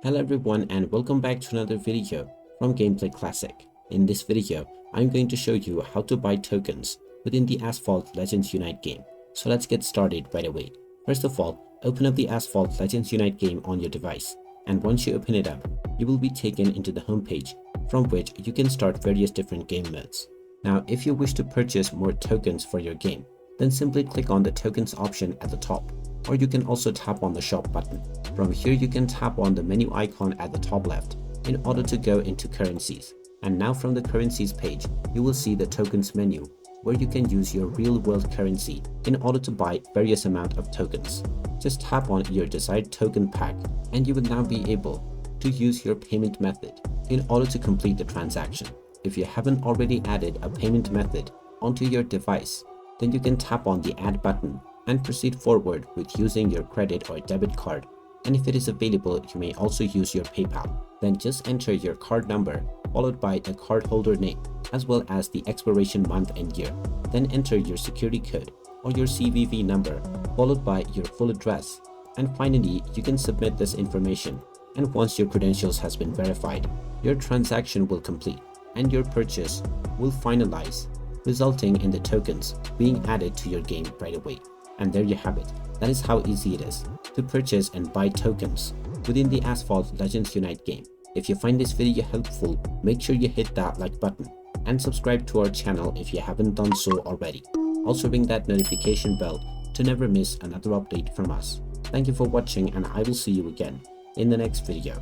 Hello everyone and welcome back to another video from Gameplay Classic. In this video, I'm going to show you how to buy tokens within the Asphalt Legends Unite game. So let's get started right away. First of all, open up the Asphalt Legends Unite game on your device, and once you open it up, you will be taken into the homepage from which you can start various different game modes. Now, if you wish to purchase more tokens for your game, then simply click on the tokens option at the top, or you can also tap on the shop button. From here, you can tap on the menu icon at the top left in order to go into currencies. And now from the currencies page, you will see the tokens menu where you can use your real world currency in order to buy various amount of tokens. Just tap on your desired token pack and you will now be able to use your payment method in order to complete the transaction. If you haven't already added a payment method onto your device, then you can tap on the add button and proceed forward with using your credit or debit card. And if it is available, you may also use your PayPal. Then just enter your card number followed by the cardholder name as well as the expiration month and year. Then enter your security code or your CVV number followed by your full address. And finally, you can submit this information. And once your credentials has been verified, your transaction will complete and your purchase will finalize, resulting in the tokens being added to your game right away. And there you have it. That is how easy it is to purchase and buy tokens within the Asphalt Legends Unite game. If you find this video helpful, make sure you hit that like button and subscribe to our channel if you haven't done so already. Also ring that notification bell to never miss another update from us. Thank you for watching and I will see you again in the next video.